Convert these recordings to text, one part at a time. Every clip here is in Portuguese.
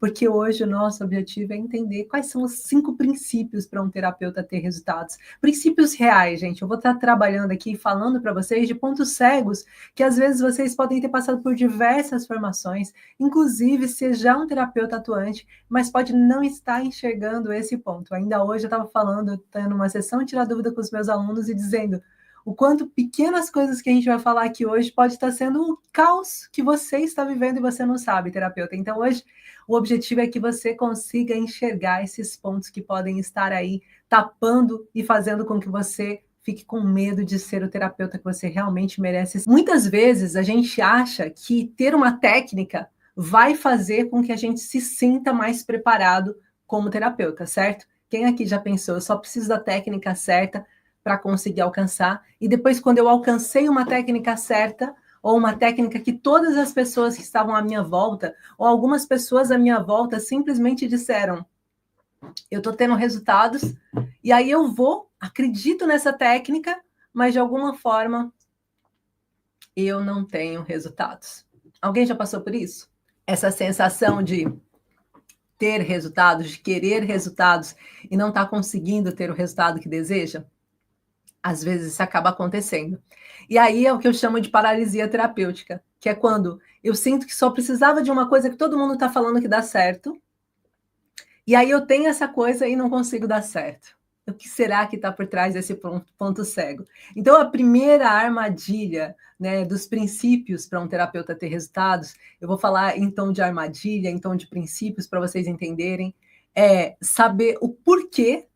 porque hoje o nosso objetivo é entender quais são os 5 princípios para um terapeuta ter resultados. Princípios reais, gente. Eu vou estar trabalhando aqui, falando para vocês de pontos cegos, que às vezes vocês podem ter passado por diversas formações, inclusive ser já um terapeuta atuante, mas pode não estar enxergando esse ponto. Ainda hoje eu estava falando, tendo uma sessão de tirar dúvida com os meus alunos e dizendo o quanto pequenas coisas que a gente vai falar aqui hoje pode estar sendo o caos que você está vivendo e você não sabe, terapeuta. Então, hoje, o objetivo é que você consiga enxergar esses pontos que podem estar aí tapando e fazendo com que você fique com medo de ser o terapeuta que você realmente merece. Muitas vezes, a gente acha que ter uma técnica vai fazer com que a gente se sinta mais preparado como terapeuta, certo? Quem aqui já pensou, eu só preciso da técnica certa para conseguir alcançar, e depois, quando eu alcancei uma técnica certa, ou uma técnica que todas as pessoas que estavam à minha volta, ou algumas pessoas à minha volta, simplesmente disseram, eu estou tendo resultados, e aí eu vou, acredito nessa técnica, mas de alguma forma eu não tenho resultados. Alguém já passou por isso? Essa sensação de ter resultados, de querer resultados, e não estar conseguindo ter o resultado que deseja? Às vezes isso acaba acontecendo. E aí é o que eu chamo de paralisia terapêutica, que é quando eu sinto que só precisava de uma coisa que todo mundo está falando que dá certo, e aí eu tenho essa coisa e não consigo dar certo. O que será que está por trás desse ponto cego? Então, a primeira armadilha, né, dos princípios para um terapeuta ter resultados, eu vou falar em tom de armadilha, em tom de princípios, para vocês entenderem, é saber o porquê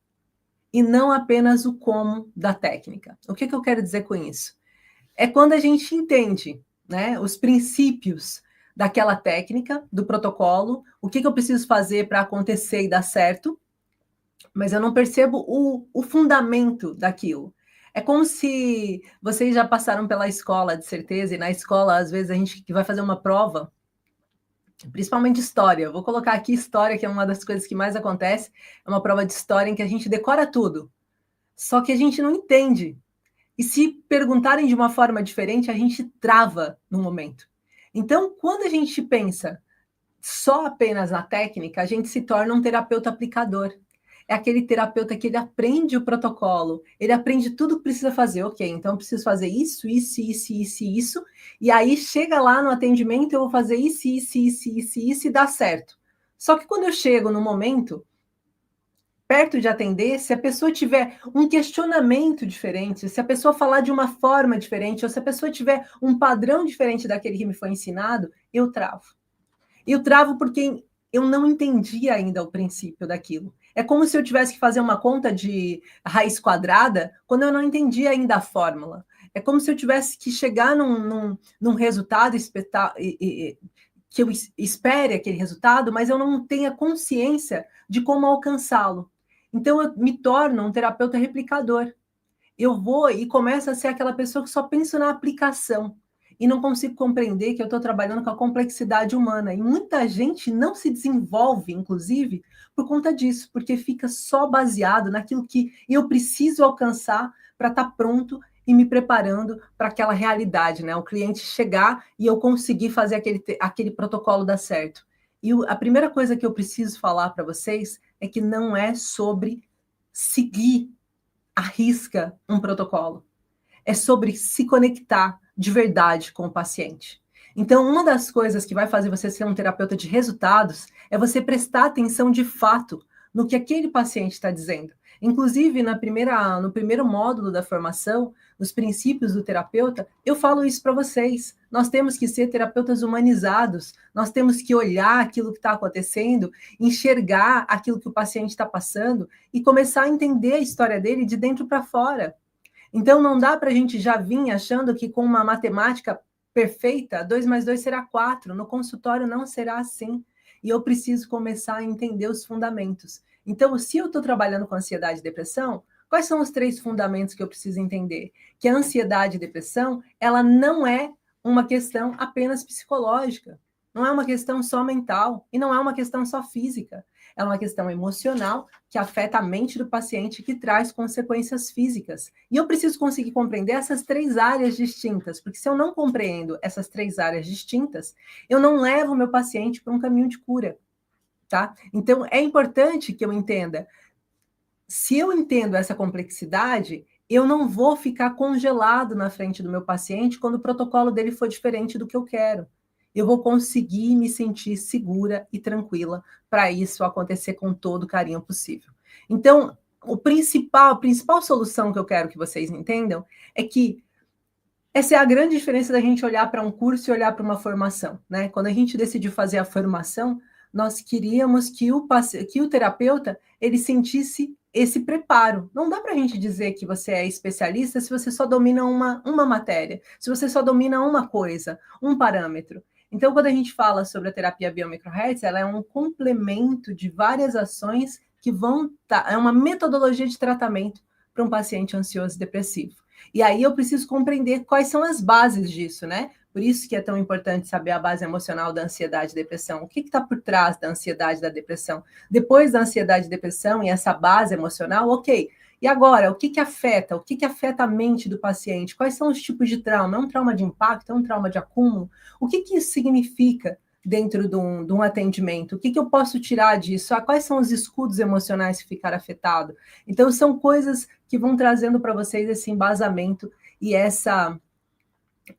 e não apenas o como da técnica. O que eu quero dizer com isso? É quando a gente entende, né, os princípios daquela técnica, do protocolo, o que eu preciso fazer para acontecer e dar certo, mas eu não percebo o fundamento daquilo. É como se vocês já passaram pela escola, de certeza, e na escola, às vezes, a gente vai fazer uma prova, principalmente história. Vou colocar aqui história, que é uma das coisas que mais acontece, é uma prova de história em que a gente decora tudo, só que a gente não entende. E se perguntarem de uma forma diferente, a gente trava no momento. Então, quando a gente pensa só apenas na técnica, a gente se torna um terapeuta aplicador. É aquele terapeuta que ele aprende o protocolo, ele aprende tudo que precisa fazer. Ok, então eu preciso fazer isso, isso, isso, isso, isso, e aí chega lá no atendimento, eu vou fazer isso, isso, isso, isso, isso, e dá certo. Só que quando eu chego no momento, perto de atender, se a pessoa tiver um questionamento diferente, se a pessoa falar de uma forma diferente, ou se a pessoa tiver um padrão diferente daquele que me foi ensinado, eu travo. Eu travo porque eu não entendi ainda o princípio daquilo. É como se eu tivesse que fazer uma conta de raiz quadrada quando eu não entendi ainda a fórmula. É como se eu tivesse que chegar num resultado que eu espere aquele resultado, mas eu não tenha consciência de como alcançá-lo. Então, eu me torno um terapeuta replicador. Eu vou e começo a ser aquela pessoa que só pensa na aplicação e não consigo compreender que eu estou trabalhando com a complexidade humana. E muita gente não se desenvolve, inclusive, por conta disso, porque fica só baseado naquilo que eu preciso alcançar para estar pronto e me preparando para aquela realidade, né? O cliente chegar e eu conseguir fazer aquele protocolo dar certo. E a primeira coisa que eu preciso falar para vocês é que não é sobre seguir à risca um protocolo. É sobre se conectar de verdade com o paciente. Então, uma das coisas que vai fazer você ser um terapeuta de resultados é você prestar atenção de fato no que aquele paciente está dizendo. Inclusive, no primeiro módulo da formação, nos princípios do terapeuta, eu falo isso para vocês. Nós temos que ser terapeutas humanizados, nós temos que olhar aquilo que está acontecendo, enxergar aquilo que o paciente está passando e começar a entender a história dele de dentro para fora. Então, não dá para a gente já vir achando que com uma matemática perfeita, 2 mais 2 será 4. No consultório não será assim. E eu preciso começar a entender os fundamentos. Então, se eu estou trabalhando com ansiedade e depressão, quais são os 3 fundamentos que eu preciso entender? Que a ansiedade e depressão, ela não é uma questão apenas psicológica. Não é uma questão só mental e não é uma questão só física. É uma questão emocional que afeta a mente do paciente, que traz consequências físicas. E eu preciso conseguir compreender essas 3 áreas distintas, porque se eu não compreendo essas 3 áreas distintas, eu não levo o meu paciente para um caminho de cura. tá? Então, é importante que eu entenda. Se eu entendo essa complexidade, eu não vou ficar congelado na frente do meu paciente quando o protocolo dele for diferente do que eu quero. Eu vou conseguir me sentir segura e tranquila para isso acontecer com todo o carinho possível. Então, a principal solução que eu quero que vocês entendam é que essa é a grande diferença da gente olhar para um curso e olhar para uma formação, né? Quando a gente decidiu fazer a formação, nós queríamos que o terapeuta ele sentisse esse preparo. Não dá para a gente dizer que você é especialista se você só domina uma matéria, se você só domina uma coisa, um parâmetro. Então, quando a gente fala sobre a terapia biomicrohertz, ela é um complemento de várias ações que é uma metodologia de tratamento para um paciente ansioso e depressivo. E aí eu preciso compreender quais são as bases disso, né? Por isso que é tão importante saber a base emocional da ansiedade e depressão. O que está por trás da ansiedade e da depressão? Depois da ansiedade e depressão e essa base emocional, ok. E agora, o que afeta? O que afeta a mente do paciente? Quais são os tipos de trauma? É um trauma de impacto? É um trauma de acúmulo? O que isso significa dentro de um atendimento? O que eu posso tirar disso? Quais são os escudos emocionais que ficaram afetados? Então, são coisas que vão trazendo para vocês esse embasamento e essa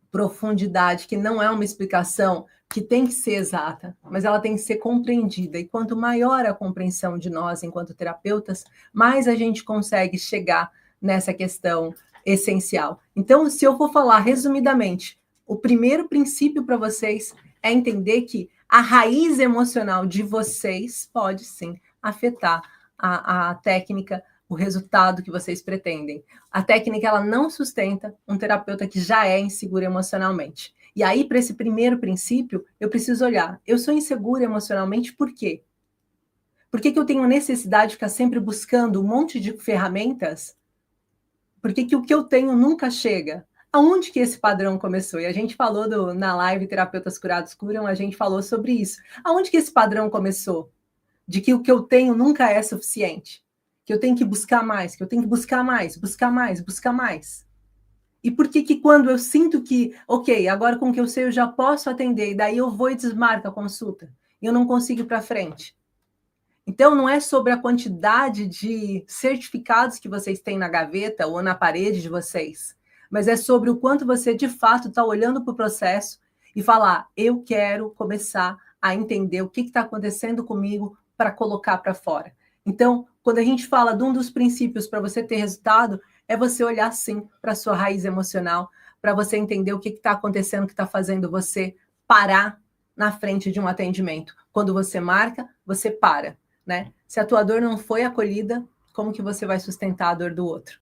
profundidade, que não é uma explicação que tem que ser exata, mas ela tem que ser compreendida. E quanto maior a compreensão de nós, enquanto terapeutas, mais a gente consegue chegar nessa questão essencial. Então, se eu for falar resumidamente, o primeiro princípio para vocês é entender que a raiz emocional de vocês pode sim afetar a técnica, o resultado que vocês pretendem. A técnica ela não sustenta um terapeuta que já é inseguro emocionalmente. E aí, para esse primeiro princípio, eu preciso olhar, eu sou insegura emocionalmente por quê? Por que eu tenho necessidade de ficar sempre buscando um monte de ferramentas? Por que o que eu tenho nunca chega? Aonde que esse padrão começou? E a gente falou na live Terapeutas Curados Curam, a gente falou sobre isso. Aonde que esse padrão começou? De que o que eu tenho nunca é suficiente? Que eu tenho que buscar mais, que eu tenho que buscar mais, buscar mais, buscar mais. E por que quando eu sinto que, ok, agora com o que eu sei eu já posso atender, e daí eu vou e desmarco a consulta, e eu não consigo ir para frente? Então, não é sobre a quantidade de certificados que vocês têm na gaveta ou na parede de vocês, mas é sobre o quanto você, de fato, está olhando para o processo e falar, eu quero começar a entender o que está acontecendo comigo para colocar para fora. Então, quando a gente fala de um dos princípios para você ter resultado, é você olhar, sim, para a sua raiz emocional, para você entender o que está acontecendo, que está fazendo você parar na frente de um atendimento. Quando você marca, você para. Né? Se a tua dor não foi acolhida, como que você vai sustentar a dor do outro?